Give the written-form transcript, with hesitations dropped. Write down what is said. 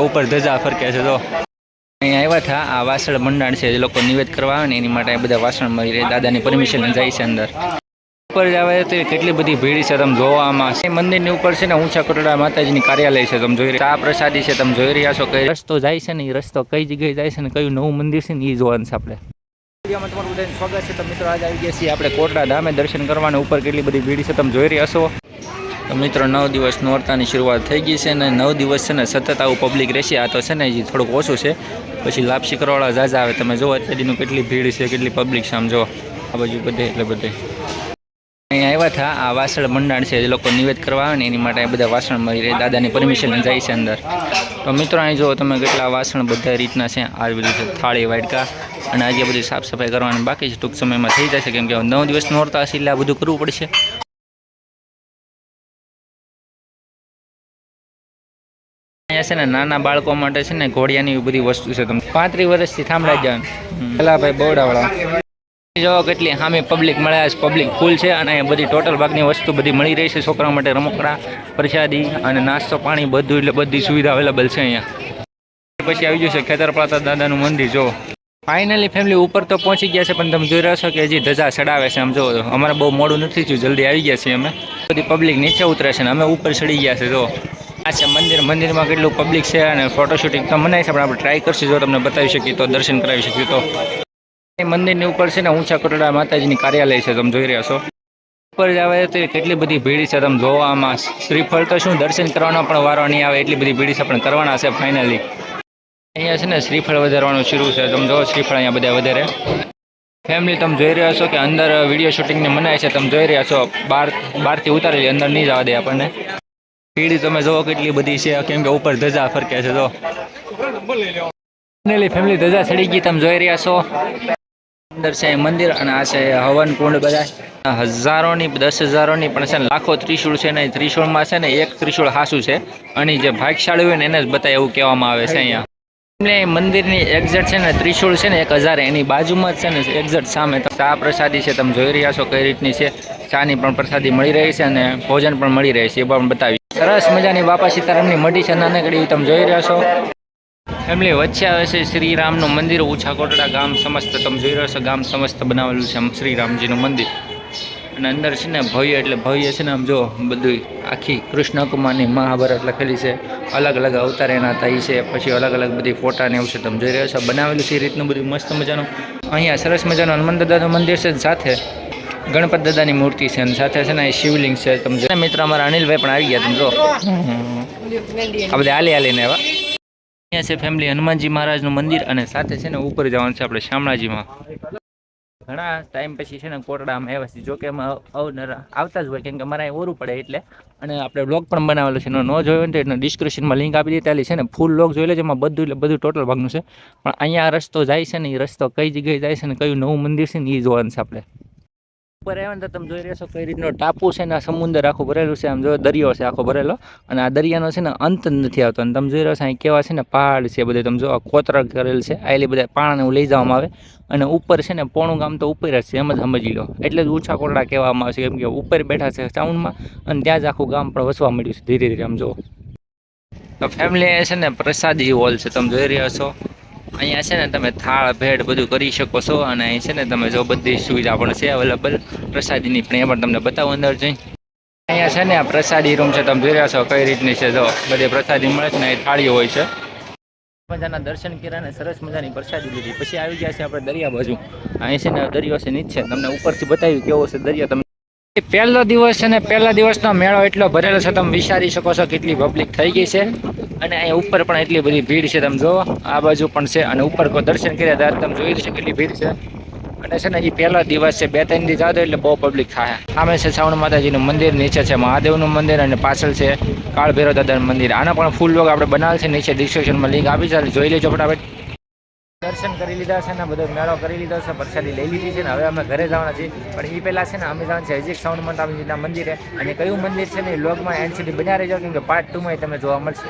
ઉપર ધજા ફરકે છે તો અહીંયા આવ્યા હતા. આ વાસણ મંડાણ છે, જે લોકો નિવેદ કરવા આવે ને એની માટે બધા વાસણ મળી રહે. દાદાની પરમિશન જાય છે અંદર. ઉપર આવે તો કેટલી બધી ભીડ છે તમે જોવામાં. મંદિરની ઉપર છે ને ઊંચા કોટડા માતાજીની કાર્યાલય છે, તમે જોઈ રહ્યા. આ પ્રસાદી છે, તમે જોઈ રહ્યા છો. કઈ રસ્તો જાય છે ને એ રસ્તો કઈ જગ્યાએ જાય છે ને કયું નવું મંદિર છે ને એ જોવાનું છે આપણે. વિડીયોમાં તમારું બધાનું સ્વાગત છે. તો મિત્રો આજે આવી ગયા છીએ આપણે કોટડા ધામે દર્શન કરવાના. ઉપર કેટલી બધી ભીડ છે તમે જોઈ રહ્યા છો. તો મિત્રો 9 દિવસ નોરતાની શરૂઆત થઈ ગઈ છે ને 9 દિવસ છે ને સતત આવું પબ્લિક રહેશે. આ તો છે ને હજી થોડુંક ઓછું છે, પછી લાપસી કરવાવાળા ઝાઝા આવે. તમે જુઓ અત્યારનું કેટલી ભીડ છે, કેટલી પબ્લિક છે. આમ જો આ બાજુ બધે એટલે બધે અહીંયા આવ્યા હતા. આ વાસણ મંડાણ છે, જે લોકો નિવેદ કરવા આવે ને એની માટે બધા વાસણ મળી રહે. દાદાની પરમિશન જાય છે અંદર. તો મિત્રો અહીં જુઓ તમે કેટલા વાસણ બધા રીતના છે. આ બધું છે થાળી વાટકા અને આજે બધી સાફ સફાઈ કરવાની બાકી છે. ટૂંક સમયમાં થઈ જશે, કેમ કે 9 દિવસ નોરતા હશે એટલે આ બધું કરવું પડશે. અહીંયા છે ને નાના બાળકો માટે છે ને ઘોડિયાની બધી વસ્તુ છે. તમે 35 વર્ષથી થાંભળા જ પેલા ભાઈ બોવડાવાળા જો કેટલી સામે પબ્લિક મળે. પબ્લિક ફૂલ છે અને અહીંયા બધી ટોટલ ભાગની વસ્તુ બધી મળી રહી છે. છોકરાઓ માટે રમકડા, પ્રસાદી અને નાસ્તો પાણી બધું, એટલે બધી સુવિધા અવેલેબલ છે અહીંયા. પછી આવી જશે ખેતરપાળા દાદાનું મંદિર. જો ફાઇનલી ફેમિલી ઉપર તો પહોંચી ગયા છે, પણ તમે જોઈ રહ્યો છો કે હજી ધજા ચડાવે છે. આમ જો અમારે બહુ મોડું નથી થયું, જલ્દી આવી ગયા છીએ અમે. બધી પબ્લિક નીચે ઉતરે છે ને અમે ઉપર ચડી ગયા છે. જો આ છે મંદિર. મંદિરમાં કેટલું પબ્લિક છે અને ફોટોશૂટિંગ તો મનાય છે, પણ આપણે ટ્રાય કરશું. જો તમને બતાવી શકીએ તો, દર્શન કરાવી શકીએ તો. મંદિરની ઉપર છે ને ઊંચા કોટડા માતાજીની કાર્યાલય છે, તમે જોઈ રહ્યા છો. ઉપર આવે તો કેટલી બધી ભીડ છે તમે જોવામાં. શ્રીફળ તો શું દર્શન કરવાનો પણ વારો નહીં આવે, એટલી બધી ભીડ છે, પણ કરવાના છે ફાઇનલી. અહીંયા છે ને શ્રીફળ વધારવાનું શરૂ છે. તમે જો શ્રીફળ અહીંયા બધા વધારે. ફેમિલી તમે જોઈ રહ્યા છો કે અંદર વિડીયો શૂટિંગની મનાય છે. તમે જોઈ રહ્યા છો બહારથી ઉતારેલી, અંદર નહીં જવા દે આપણને. ભીડ તમે જુઓ કેટલી બધી છે, કેમ કે ઉપર ધજા ફરકે છે. જો ફેમિલી ધજા ચડી ગઈ, તમે જોઈ રહ્યા છો. અંદર છે મંદિર અને આ છે હવન કુંડ. બધા હજારોની 10,000ઓની પણ છે ને લાખો ત્રિશૂળ છે ને ત્રિશૂળમાં છે ને એક ત્રિશૂળ હાસું છે અને જે ભાગશાળી હોય ને એને જ બતાવે એવું કહેવામાં આવે છે. અહીંયા મંદિરની એક્ઝેક્ટ છે ને ત્રિશૂળ છે ને 1,000, એની બાજુમાં જ છે ને એક્ઝેક્ટ સામે ચા પ્રસાદી છે. તમે જોઈ રહ્યા છો કઈ રીતની છે. ચાની પણ પ્રસાદી મળી રહી છે અને ભોજન પણ મળી રહે છે, એ પણ બતાવી. સરસ મજાની બાપા સીતારામની મઢી છે નાનકડી, તમે જોઈ રહ્યા છો. ફેમિલી વચ્ચે આવે છે શ્રીરામનું મંદિર. ઊંચા કોટડા ગામ સમસ્ત, તમે જોઈ રહ્યો છો ગામ સમસ્ત બનાવેલું છે શ્રીરામજીનું મંદિર. અને અંદર છે ને ભવ્ય એટલે ભવ્ય છે ને આમ જો બધું આખી કૃષ્ણ કુમારની મહાભારત લખેલી છે. અલગ અલગ અવતાર એના થાય છે, પછી અલગ અલગ બધી ફોટા ને એવું છે. તમે જોઈ રહ્યો છો બનાવેલું છે એ રીતનું બધું મસ્ત મજાનું. અહીંયા સરસ મજાનું હનુમાન દાદાનું મંદિર છે, સાથે ગણપત દાદાની મૂર્તિ છે અને સાથે છે ને એ શિવલિંગ છે. તમે જો મિત્ર અમારા અનિલભાઈ પણ આવી ગયા. તમે જો આ બધા હાલીને આવ્યા. અહીંયા છે ફેમિલી હનુમાનજી મહારાજનું મંદિર અને સાથે છે ને ઉપર જવાનું છે આપણે શામળાજીમાં. ઘણા ટાઈમ પછી છે ને કોટડામાં આવ્યા છે. જોકે આવતા જ હોય, કેમ કે મારે અહીં ઓરું પડે એટલે. અને આપણે બ્લોગ પણ બનાવેલો છે, ન જોયો ને તો એટલે ડિસ્ક્રિપ્શનમાં લિંક આપી દીધેલી છે ને. ફૂલ બ્લોગ જોઈ લેજો, એમાં બધું એટલે બધું ટોટલ ભાગનું છે. પણ અહીંયા રસ્તો જાય છે ને એ રસ્તો કઈ જગ્યાએ જાય છે ને કયું નવું મંદિર છે ને એ જોવાનું છે આપણે. ઉપર આવ્યા ને તો તમે જોઈ રહ્યા છો કઈ રીતનો ટાપુ છે ને આ સમુદ્ર આખું ભરેલું છે. આમ જો દરિયો છે આખો ભરેલો અને આ દરિયાનો છે ને અંત જ નથી આવતો. અને તમે જોઈ રહ્યો છો અહીં કેવા છે ને પહાડ છે બધે. તમે જો કોતરા કરેલ છે, આયલી બધા પાણાને એવું લઈ જવામાં આવે. અને ઉપર છે ને પોણું ગામ તો ઉપર જ છે, એમ જ સમજી લો. એટલે જ ઊંચા કોટડા કહેવામાં આવે છે, કેમ કે ઉપર બેઠા છે સાઉન્ડમાં અને ત્યાં જ આખું ગામ પણ વસવા મળ્યું છે ધીરે ધીરે. આમ જો તો ફેમિલી છે ને પ્રસાદી હોલ છે, તમે જોઈ રહ્યા છો. અહીંયા છે ને તમે થાળ ભેટ બધું કરી શકો છો અને અહીં છે ને તમે જો બધી સુવિધા પણ છે અવેલેબલ પ્રસાદીની, પણ એ પણ તમને બતાવું અંદર જઈ. અહીંયા છે ને આ પ્રસાદી રૂમ છે, તમે જોઈ રહ્યા છો કઈ રીતની છે. જો બધી પ્રસાદી મળે છે ને એ થાળીઓ હોય છે. મજાના દર્શન કર્યા ને સરસ મજાની પ્રસાદી લીધી. પછી આવી ગયા છે આપણે દરિયા બાજુ. અહીં છે ને દરિયો છે નીચે, તમને ઉપરથી બતાવ્યું કેવો છે દરિયો. તમે પહેલો દિવસ છે ને પહેલા દિવસનો મેળો એટલો ભરેલો છે, તમે વિચારી શકો છો કેટલી પબ્લિક થઈ ગઈ છે. અને અહીંયા ઉપર પણ એટલી બધી ભીડ છે, તમે જો આ બાજુ પણ છે. અને ઉપર દર્શન કર્યા ત્યારે તમે જોઈ છે કેટલી ભીડ છે. અને છે ને એ પહેલો દિવસ છે, 2-3 દી જાવ એટલે બહુ પબ્લિક થાય. સામે છે શ્રાવણ માતાજીનું મંદિર, નીચે છે મહાદેવનું મંદિર અને પાછળ છે કાળ ભૈરવ દાદાનું મંદિર. આના પણ ફૂલ લોગ આપણે બનાવેલ છે, નીચે ડિસ્ક્રિપ્શનમાં લિંક આપી છે, જોઈ લેજો ફટાફટ. દર્શન કરી લીધા છે ને બધો મેળો કરી લીધો છે, પ્રસાદી લઈ લીધી છે ને હવે અમે ઘરે જવાના છીએ. પણ એ પહેલાં છે ને અમે જવાનું છે હજી શ્રાવણ માતાજીના મંદિરે. અને કયું મંદિર છે ને એ લોગમાં એન્ડ સુધી બન્યા રહેજો, કેમ કે પાર્ટ 2માં તમે જોવા મળશે.